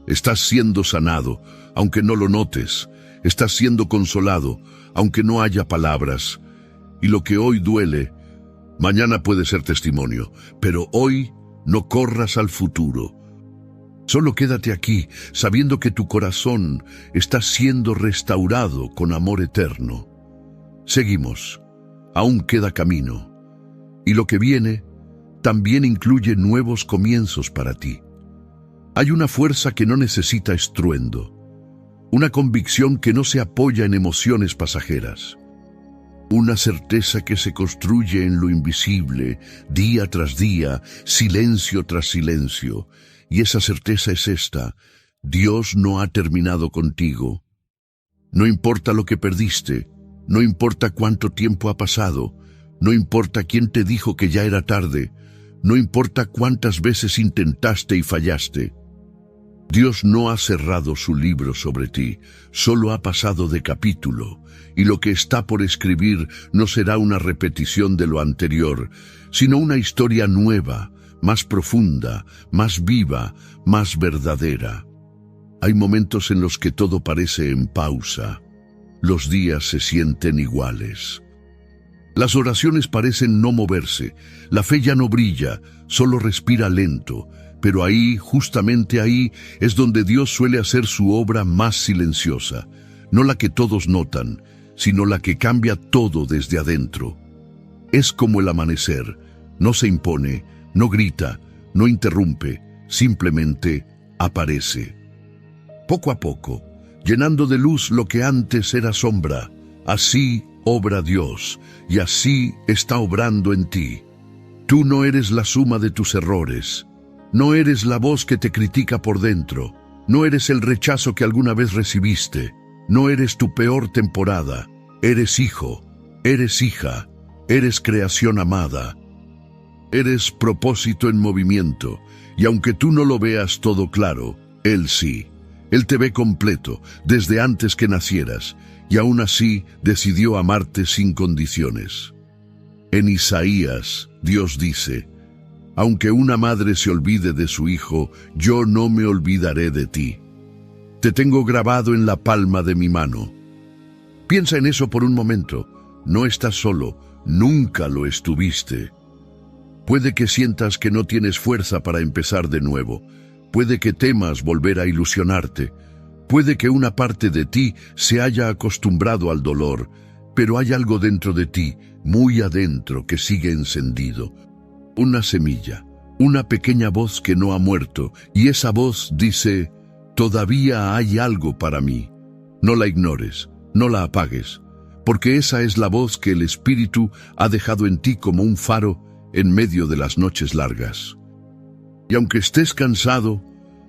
Estás siendo sanado, aunque no lo notes. Estás siendo consolado, aunque no haya palabras. Y lo que hoy duele, mañana puede ser testimonio. Pero hoy no corras al futuro. Solo quédate aquí, sabiendo que tu corazón está siendo restaurado con amor eterno. Seguimos. Aún queda camino. Y lo que viene también incluye nuevos comienzos para ti. Hay una fuerza que no necesita estruendo. Una convicción que no se apoya en emociones pasajeras. Una certeza que se construye en lo invisible, día tras día, silencio tras silencio. Y esa certeza es esta: Dios no ha terminado contigo. No importa lo que perdiste, no importa cuánto tiempo ha pasado, no importa quién te dijo que ya era tarde, no importa cuántas veces intentaste y fallaste. Dios no ha cerrado su libro sobre ti, solo ha pasado de capítulo, y lo que está por escribir no será una repetición de lo anterior, sino una historia nueva, más profunda, más viva, más verdadera. Hay momentos en los que todo parece en pausa. Los días se sienten iguales. Las oraciones parecen no moverse, la fe ya no brilla, solo respira lento, pero ahí, justamente ahí, es donde Dios suele hacer su obra más silenciosa, no la que todos notan, sino la que cambia todo desde adentro. Es como el amanecer, no se impone, no grita, no interrumpe, simplemente aparece. Poco a poco, llenando de luz lo que antes era sombra, así obra Dios, y así está obrando en ti. Tú no eres la suma de tus errores, no eres la voz que te critica por dentro, no eres el rechazo que alguna vez recibiste, no eres tu peor temporada, eres hijo, eres hija, eres creación amada, eres propósito en movimiento, y aunque tú no lo veas todo claro, Él sí. Él te ve completo, desde antes que nacieras, y aún así decidió amarte sin condiciones. En Isaías, Dios dice: aunque una madre se olvide de su hijo, yo no me olvidaré de ti. Te tengo grabado en la palma de mi mano. Piensa en eso por un momento. No estás solo, nunca lo estuviste. Puede que sientas que no tienes fuerza para empezar de nuevo. Puede que temas volver a ilusionarte. Puede que una parte de ti se haya acostumbrado al dolor, pero hay algo dentro de ti, muy adentro, que sigue encendido. Una semilla, una pequeña voz que no ha muerto, y esa voz dice: todavía hay algo para mí. No la ignores, no la apagues, porque esa es la voz que el Espíritu ha dejado en ti como un faro en medio de las noches largas. Y aunque estés cansado,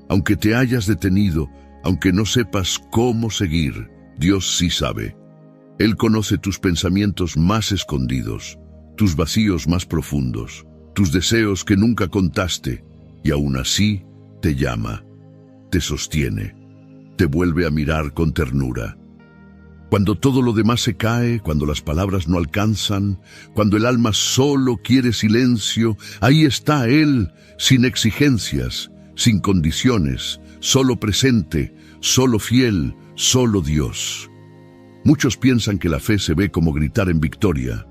aunque te hayas detenido, aunque no sepas cómo seguir, Dios sí sabe. Él conoce tus pensamientos más escondidos, tus vacíos más profundos, tus deseos que nunca contaste, y aún así te llama, te sostiene, te vuelve a mirar con ternura. Cuando todo lo demás se cae, cuando las palabras no alcanzan, cuando el alma solo quiere silencio, ahí está Él, sin exigencias, sin condiciones, solo presente, solo fiel, solo Dios. Muchos piensan que la fe se ve como gritar en victoria,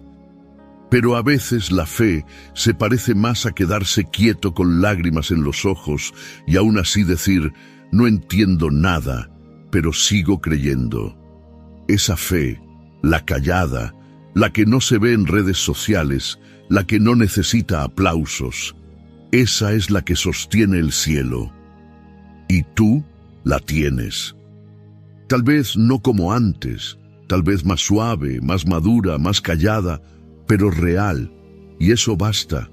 pero a veces la fe se parece más a quedarse quieto con lágrimas en los ojos y aún así decir: no entiendo nada, pero sigo creyendo. Esa fe, la callada, la que no se ve en redes sociales, la que no necesita aplausos, esa es la que sostiene el cielo. Y tú la tienes. Tal vez no como antes, tal vez más suave, más madura, más callada, pero real, y eso basta.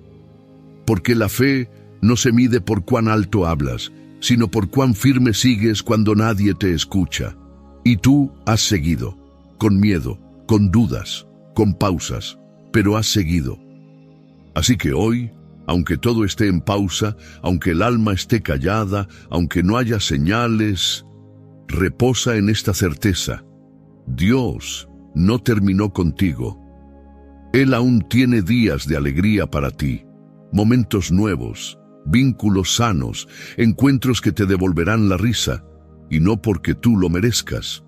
Porque la fe no se mide por cuán alto hablas, sino por cuán firme sigues cuando nadie te escucha. Y tú has seguido, con miedo, con dudas, con pausas, pero has seguido. Así que hoy, aunque todo esté en pausa, aunque el alma esté callada, aunque no haya señales, reposa en esta certeza: Dios no terminó contigo. Él aún tiene días de alegría para ti, momentos nuevos, vínculos sanos, encuentros que te devolverán la risa, y no porque tú lo merezcas,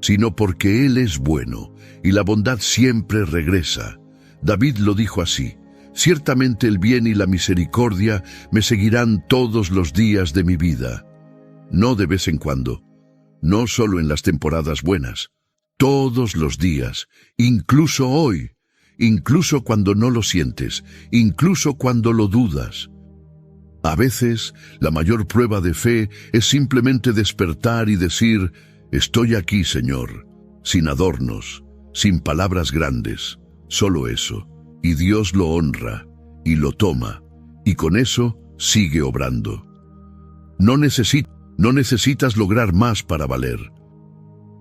sino porque Él es bueno, y la bondad siempre regresa. David lo dijo así: ciertamente el bien y la misericordia me seguirán todos los días de mi vida. No de vez en cuando, no solo en las temporadas buenas, todos los días, incluso hoy, incluso cuando no lo sientes, incluso cuando lo dudas. A veces, la mayor prueba de fe es simplemente despertar y decir, estoy aquí, Señor, sin adornos, sin palabras grandes, solo eso. Y Dios lo honra, y lo toma, y con eso sigue obrando. No necesitas lograr más para valer.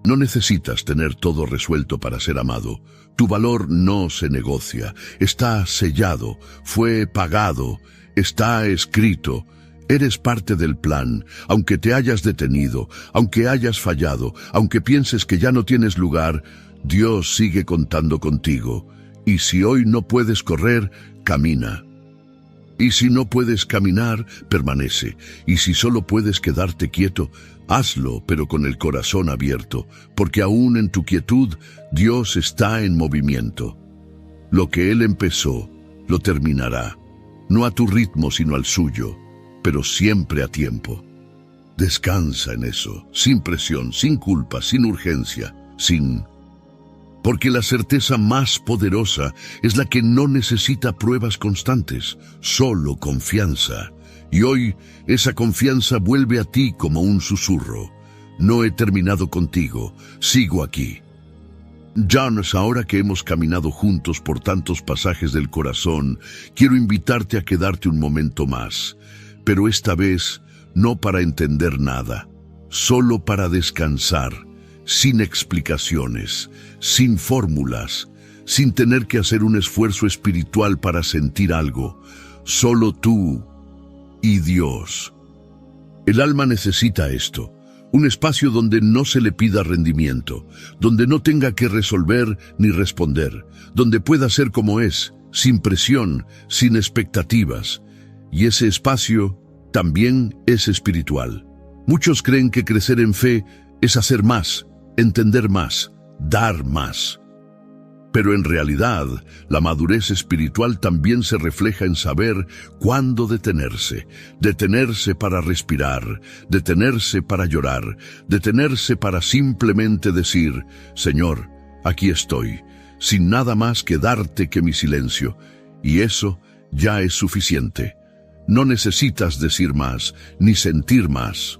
No necesitas tener todo resuelto para ser amado. Tu valor no se negocia, está sellado, fue pagado, está escrito. Eres parte del plan, aunque te hayas detenido, aunque hayas fallado, aunque pienses que ya no tienes lugar, Dios sigue contando contigo. Y si hoy no puedes correr, camina. Y si no puedes caminar, permanece. Y si solo puedes quedarte quieto, hazlo, pero con el corazón abierto, porque aún en tu quietud, Dios está en movimiento. Lo que Él empezó, lo terminará. No a tu ritmo, sino al suyo, pero siempre a tiempo. Descansa en eso, sin presión, sin culpa, sin urgencia, Porque la certeza más poderosa es la que no necesita pruebas constantes, solo confianza. Y hoy esa confianza vuelve a ti como un susurro. No he terminado contigo, sigo aquí. Jonas, ahora que hemos caminado juntos por tantos pasajes del corazón, quiero invitarte a quedarte un momento más, pero esta vez no para entender nada, solo para descansar, sin explicaciones, sin fórmulas, sin tener que hacer un esfuerzo espiritual para sentir algo, solo tú y Dios. El alma necesita esto, un espacio donde no se le pida rendimiento, donde no tenga que resolver ni responder, donde pueda ser como es, sin presión, sin expectativas. Y ese espacio también es espiritual. Muchos creen que crecer en fe es hacer más, entender más, dar más. Pero en realidad, la madurez espiritual también se refleja en saber cuándo detenerse. Detenerse para respirar, detenerse para llorar, detenerse para simplemente decir, Señor, aquí estoy, sin nada más que darte que mi silencio. Y eso ya es suficiente. No necesitas decir más, ni sentir más,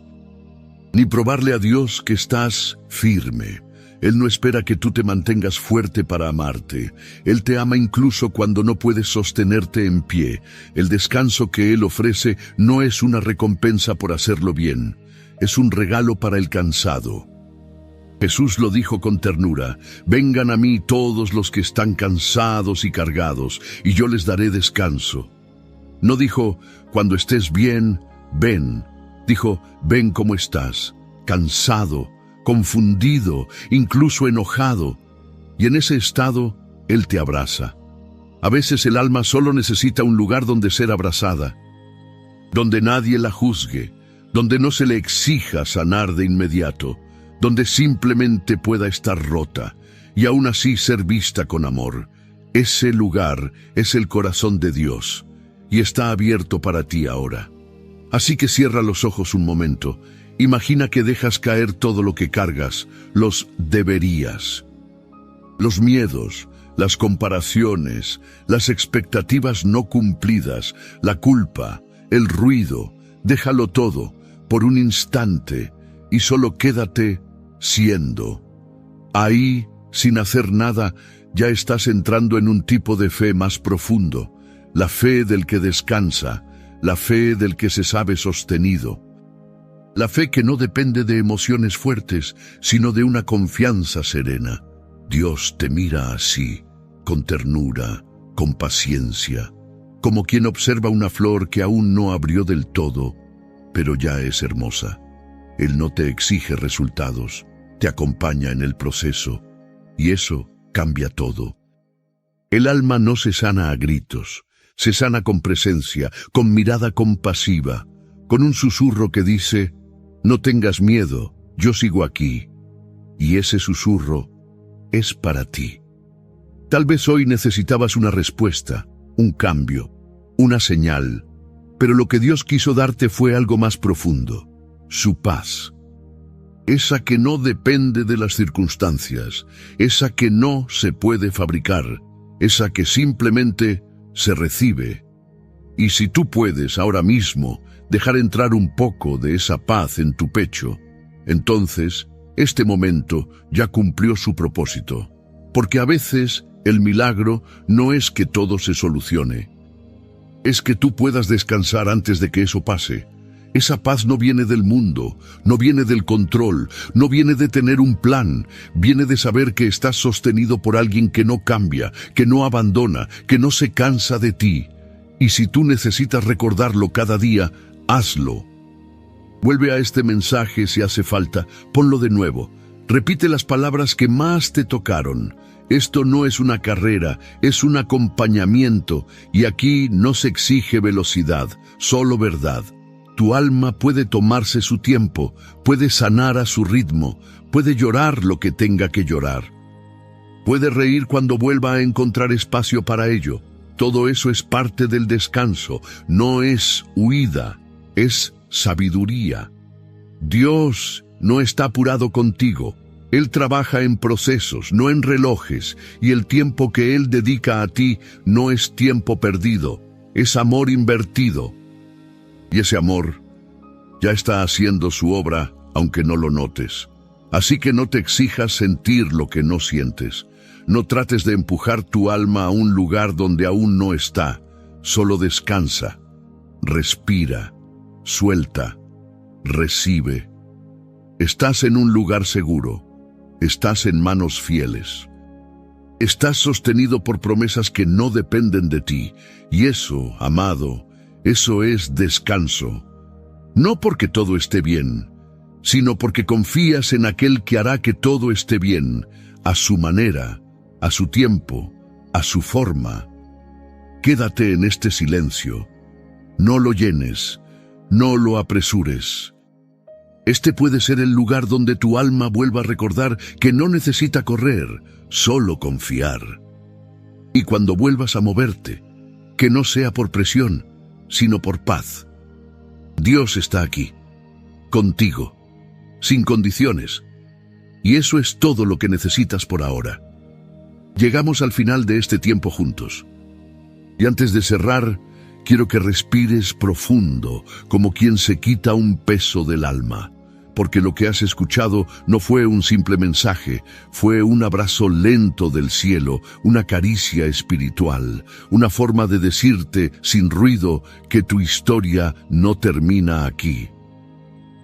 ni probarle a Dios que estás firme. Él no espera que tú te mantengas fuerte para amarte. Él te ama incluso cuando no puedes sostenerte en pie. El descanso que Él ofrece no es una recompensa por hacerlo bien. Es un regalo para el cansado. Jesús lo dijo con ternura, vengan a mí todos los que están cansados y cargados, y yo les daré descanso. No dijo, cuando estés bien, ven. Dijo, ven como estás, cansado, confundido, incluso enojado, y en ese estado Él te abraza. A veces el alma solo necesita un lugar donde ser abrazada, donde nadie la juzgue, donde no se le exija sanar de inmediato, donde simplemente pueda estar rota y aún así ser vista con amor. Ese lugar es el corazón de Dios y está abierto para ti ahora. Así que cierra los ojos un momento. Imagina que dejas caer todo lo que cargas, los deberías, los miedos, las comparaciones, las expectativas no cumplidas, la culpa, el ruido. Déjalo todo por un instante y solo quédate siendo. Ahí, sin hacer nada, ya estás entrando en un tipo de fe más profundo, la fe del que descansa, la fe del que se sabe sostenido. La fe que no depende de emociones fuertes, sino de una confianza serena. Dios te mira así, con ternura, con paciencia, como quien observa una flor que aún no abrió del todo, pero ya es hermosa. Él no te exige resultados, te acompaña en el proceso, y eso cambia todo. El alma no se sana a gritos, se sana con presencia, con mirada compasiva, con un susurro que dice, no tengas miedo, yo sigo aquí. Y ese susurro es para ti. Tal vez hoy necesitabas una respuesta, un cambio, una señal, pero lo que Dios quiso darte fue algo más profundo, su paz. esa que no depende de las circunstancias, esa que no se puede fabricar, esa que simplemente se recibe. Y si tú puedes ahora mismo dejar entrar un poco de esa paz en tu pecho, entonces este momento ya cumplió su propósito. Porque a veces el milagro no es que todo se solucione, es que tú puedas descansar antes de que eso pase. Esa paz no viene del mundo, no viene del control, no viene de tener un plan, viene de saber que estás sostenido por alguien que no cambia, que no abandona, que no se cansa de ti. Y si tú necesitas recordarlo cada día, hazlo. Vuelve a este mensaje si hace falta, ponlo de nuevo. Repite las palabras que más te tocaron. Esto no es una carrera, es un acompañamiento, y aquí no se exige velocidad, solo verdad. Tu alma puede tomarse su tiempo, puede sanar a su ritmo, puede llorar lo que tenga que llorar. Puede reír cuando vuelva a encontrar espacio para ello. Todo eso es parte del descanso, no es huida, es sabiduría. Dios no está apurado contigo. Él trabaja en procesos, no en relojes, y el tiempo que Él dedica a ti no es tiempo perdido, es amor invertido. Y ese amor ya está haciendo su obra, aunque no lo notes. Así que no te exijas sentir lo que no sientes. No trates de empujar tu alma a un lugar donde aún no está. Solo descansa, respira, suelta, recibe. Estás en un lugar seguro. Estás en manos fieles. Estás sostenido por promesas que no dependen de ti. Y eso, amado, eso es descanso. No porque todo esté bien, sino porque confías en aquel que hará que todo esté bien, a su manera, a su tiempo, a su forma. Quédate en este silencio. No lo llenes, no lo apresures. Este puede ser el lugar donde tu alma vuelva a recordar que no necesita correr, solo confiar. Y cuando vuelvas a moverte, que no sea por presión, sino por paz. Dios está aquí, contigo, sin condiciones. Y eso es todo lo que necesitas por ahora. Llegamos al final de este tiempo juntos. Y antes de cerrar, quiero que respires profundo, como quien se quita un peso del alma. Porque lo que has escuchado no fue un simple mensaje, fue un abrazo lento del cielo, una caricia espiritual, una forma de decirte, sin ruido, que tu historia no termina aquí.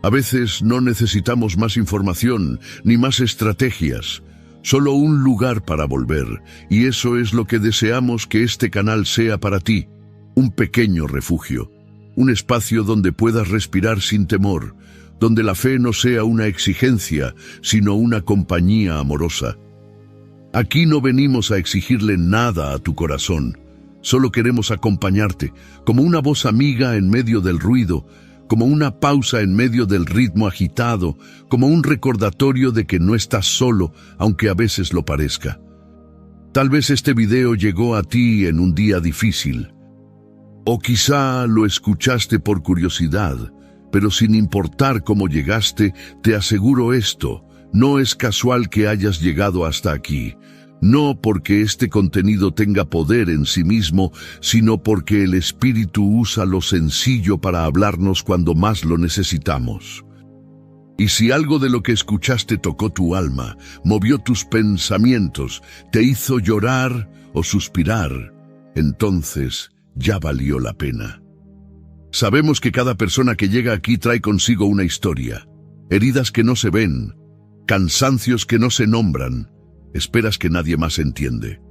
A veces no necesitamos más información, ni más estrategias, solo un lugar para volver, y eso es lo que deseamos que este canal sea para ti, un pequeño refugio, un espacio donde puedas respirar sin temor, donde la fe no sea una exigencia, sino una compañía amorosa. Aquí no venimos a exigirle nada a tu corazón, solo queremos acompañarte, como una voz amiga en medio del ruido, como una pausa en medio del ritmo agitado, como un recordatorio de que no estás solo, aunque a veces lo parezca. Tal vez este video llegó a ti en un día difícil, o quizá lo escuchaste por curiosidad, pero sin importar cómo llegaste, te aseguro esto, no es casual que hayas llegado hasta aquí. No porque este contenido tenga poder en sí mismo, sino porque el Espíritu usa lo sencillo para hablarnos cuando más lo necesitamos. Y si algo de lo que escuchaste tocó tu alma, movió tus pensamientos, te hizo llorar o suspirar, entonces ya valió la pena. Sabemos que cada persona que llega aquí trae consigo una historia, heridas que no se ven, cansancios que no se nombran, esperas que nadie más entiende.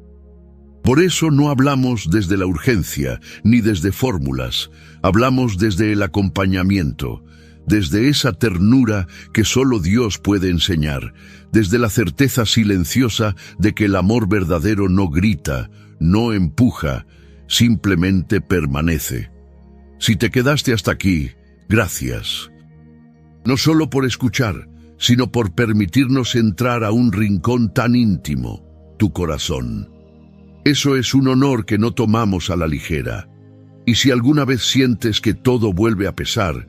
Por eso no hablamos desde la urgencia, ni desde fórmulas, hablamos desde el acompañamiento, desde esa ternura que solo Dios puede enseñar, desde la certeza silenciosa de que el amor verdadero no grita, no empuja, simplemente permanece. Si te quedaste hasta aquí, gracias. No solo por escuchar, sino por permitirnos entrar a un rincón tan íntimo, tu corazón. Eso es un honor que no tomamos a la ligera. Y si alguna vez sientes que todo vuelve a pesar,